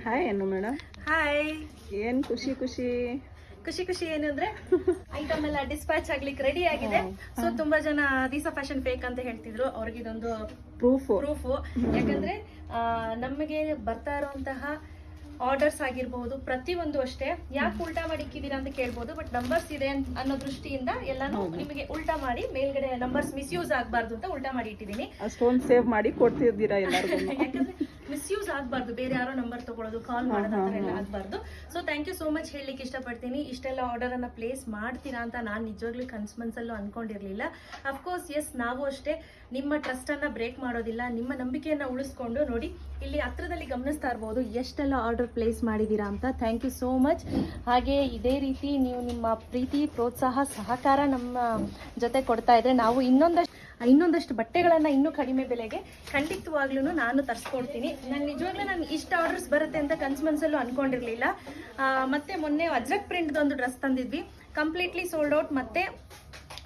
Hi ಏನು madam. Hi. ಏನ್ ಖುಷಿ ಖುಷಿ ಖುಷಿ ಖುಷಿ ಏನು ಅಂದ್ರೆ ಐಟಮ್ ಎಲ್ಲ ಡಿಸ್ಪ್ಯಾಚ್ ಆಗ್ಲಿಕ್ಕೆ ರೆಡಿ ಆಗಿದೆ. ಸೊ ತುಂಬಾ ಜನ ದಿಸಾ ಫ್ಯಾಷನ್ ಫೇಕ್ ಅಂತ ಹೇಳ್ತಿದ್ರು, ಅವ್ರಿಗೆ ಇದೊಂದು ಪ್ರೂಫ್. ಯಾಕಂದ್ರೆ ನಮಗೆ ಬರ್ತಾ ಇರುವಂತಹ ಆರ್ಡರ್ಸ್ ಆಗಿರಬಹುದು ಪ್ರತಿಯೊಂದು ಅಷ್ಟೇ. ಯಾಕೆ ಉಲ್ಟಾ ಮಾಡಿ ಇಕ್ಕಿದೀರಾ ಅಂತ ಕೇಳ್ಬೋದು, ಬಟ್ ನಂಬರ್ಸ್ ಇದೆ ಅನ್ನೋ ದೃಷ್ಟಿಯಿಂದ ಎಲ್ಲಾನು ನಿಮಗೆ ಉಲ್ಟಾ ಮಾಡಿ ಮೇಲ್ಗಡೆ ನಂಬರ್ಸ್ ಮಿಸ್ಯೂಸ್ ಆಗಬಾರ್ದು ಅಂತ ಉಲ್ಟಾ ಮಾಡಿ ಇಟ್ಟಿದ್ದೀನಿ. ಅಷ್ಟೊಂದು ಸೇವ್ ಮಾಡಿ ಕೊಡ್ತಿದ್ದೀರಾ ಎಲ್ಲರಿಗೂ. ಯಾಕಂದ್ರೆ ಮಿಸ್ಯೂಸ್ ಆಗಬಾರ್ದು, ಬೇರೆ ಯಾರೋ ನಂಬರ್ ತಗೊಳ್ಳೋದು, ಕಾಲ್ ಮಾಡೋದು ಆ ಥರ ಎಲ್ಲ ಆಗಬಾರ್ದು. So thank you so much ಹೇಳಲಿಕ್ಕೆ ಇಷ್ಟಪಡ್ತೀನಿ. ಇಷ್ಟೆಲ್ಲ ಆರ್ಡರ್ ಅನ್ನ ಪ್ಲೇಸ್ ಮಾಡ್ತೀರಾ ಅಂತ ನಾನು ನಿಜವಾಗ್ಲೂ ಕನ್ಸ್ಮನ್ಸಲ್ಲೂ ಅನ್ಕೊಂಡಿರ್ಲಿಲ್ಲ. ಅಫ್ಕೋರ್ಸ್ ಎಸ್, ನಾವು ಅಷ್ಟೇ ನಿಮ್ಮ ಟ್ರಸ್ಟ್ ಅನ್ನ ಬ್ರೇಕ್ ಮಾಡೋದಿಲ್ಲ, ನಿಮ್ಮ ನಂಬಿಕೆಯನ್ನ ಉಳಿಸ್ಕೊಂಡು ನೋಡಿ ಇಲ್ಲಿ ಹತ್ರದಲ್ಲಿ ಗಮನಿಸ್ತಾ ಇರ್ಬೋದು ಎಷ್ಟೆಲ್ಲ ಆರ್ಡರ್ ಪ್ಲೇಸ್ ಮಾಡಿದ್ದೀರಾ ಅಂತ. Thank you so much. ಹಾಗೆ ಇದೇ ರೀತಿ ನೀವು ನಿಮ್ಮ ಪ್ರೀತಿ, ಪ್ರೋತ್ಸಾಹ, ಸಹಕಾರ ನಮ್ಮ ಜೊತೆ ಕೊಡ್ತಾ ಇದ್ರೆ ನಾವು ಇನ್ನೊಂದಷ್ಟು ಬಟ್ಟೆಗಳನ್ನ ಇನ್ನೂ ಕಡಿಮೆ ಬೆಲೆಗೆ ಖಂಡಿತವಾಗ್ಲೂ ನಾನು ತರಿಸ್ಕೊಡ್ತೀನಿ. ನಾನು ಇಷ್ಟ ಆರ್ಡರ್ಸ್ ಬರುತ್ತೆ ಅಂತ ಕನ್ಸ್ಮನ್ಸಲ್ಲೂ ಅನ್ಕೊಂಡಿರ್ಲಿಲ್ಲ. ಮತ್ತೆ ಮೊನ್ನೆ ಅಜ್ರಕ್ ಪ್ರಿಂಟ್ ಒಂದು ಡ್ರೆಸ್ ತಂದಿದ್ವಿ, ಕಂಪ್ಲೀಟ್ಲಿ ಸೋಲ್ಡ್ ಔಟ್. ಮತ್ತೆ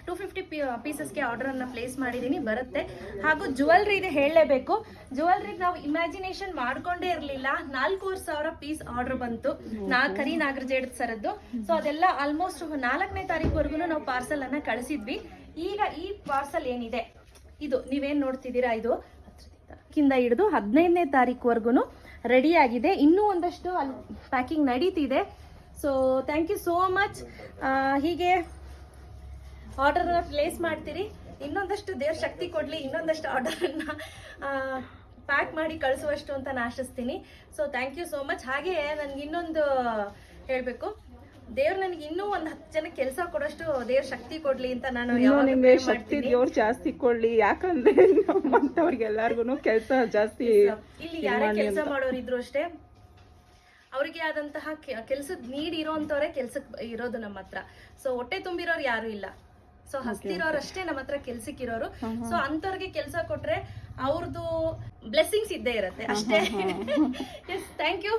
250 ಪೀಸಸ್ಗೆ ಆರ್ಡರ್ ಅನ್ನ ಪ್ಲೇಸ್ ಮಾಡಿದ್ದೀನಿ, ಬರುತ್ತೆ. ಹಾಗೂ ಜುವೆಲ್ರಿ ಇದೆ, ಹೇಳಲೇಬೇಕು. ಜುವೆಲ್ರಿ ನಾವು ಇಮ್ಯಾಜಿನೇಷನ್ ಮಾಡ್ಕೊಂಡೇ ಇರಲಿಲ್ಲ. 4,500 ಪೀಸ್ ಆರ್ಡರ್ ಬಂತು, ಕರಿ ನಾಗರಜೇಡ್ ಸರದ್ದು. ಸೊ ಅದೆಲ್ಲ ಆಲ್ಮೋಸ್ಟ್ 4ನೇ ತಾರೀಕುವರೆಗೂ ನಾವು ಪಾರ್ಸಲ್ ಅನ್ನ ಕಳಿಸಿದ್ವಿ. ಈಗ ಈ ಪಾರ್ಸಲ್ ಏನಿದೆ ಇದು ನೀವೇನ್ ನೋಡ್ತಿದ್ದೀರಾ, ಇದು ಕಿಂದ ಹಿಡಿದು 15ನೇ ತಾರೀಕುವರೆಗೂ ರೆಡಿ ಆಗಿದೆ. ಇನ್ನೂ ಒಂದಷ್ಟು ಅಲ್ಲಿ ಪ್ಯಾಕಿಂಗ್ ನಡೀತಿದೆ. So thank you so much. ಹೀಗೆ ಆರ್ಡರ್ ಪ್ಲೇಸ್ ಮಾಡ್ತೀರಿ, ಇನ್ನೊಂದಷ್ಟು ದೇವ್ರ ಶಕ್ತಿ ಕೊಡ್ಲಿ, ಇನ್ನೊಂದಷ್ಟು ಆರ್ಡರ್ನ ಪ್ಯಾಕ್ ಮಾಡಿ ಕಳಿಸುವಷ್ಟು ಅಂತ ನಾನು ಆಶಿಸ್ತೀನಿ. So thank you so much. ಹಾಗೆ ನನ್ಗೆ ಇನ್ನೊಂದು ಹೇಳಬೇಕು, ದೇವ್ರು ನನಗೆ ಇನ್ನೂ ಒಂದು 10 ಜನ ಕೆಲಸ ಕೊಡೋಷ್ಟು ದೇವ್ರ ಶಕ್ತಿ ಕೊಡ್ಲಿ ಅಂತ ನಾನು ನಿಮ್ಗೆ ಶಕ್ತಿ ದೇವ್ರು ಜಾಸ್ತಿ ಕೊಡ್ಲಿ. ಯಾಕಂದ್ರೆ ನಮ್ಮಂತವ್ರಿಗೆಲ್ಲರಿಗೂ ಕೆಲಸ ಜಾಸ್ತಿ. ಇಲ್ಲಿ ಯಾರೇ ಕೆಲಸ ಮಾಡೋರು ಇದ್ರು ಅಷ್ಟೇ, ಅವ್ರಿಗೆ ಆದಂತಹ ಕೆಲ್ಸದ ನೀಡ್ ಇರೋಂಥವ್ರೆ ಕೆಲ್ಸಕ್ಕೆ ಇರೋದು ನಮ್ಮ ಹತ್ರ. ಸೊ ಹೊಟ್ಟೆ ತುಂಬಿರೋರು ಯಾರು ಇಲ್ಲ, ಸೊ ಹಸ್ತಿರೋರು ಅಷ್ಟೇ ನಮ್ಮ ಹತ್ರ ಕೆಲ್ಸಕ್ಕಿರೋರು. ಸೊ ಅಂತವ್ರಿಗೆ ಕೆಲಸ ಕೊಟ್ರೆ ಅವ್ರದ್ದು ಬ್ಲೆಸ್ಸಿಂಗ್ಸ್ ಇದ್ದೇ ಇರತ್ತೆ ಅಷ್ಟೇ. Yes, thank you.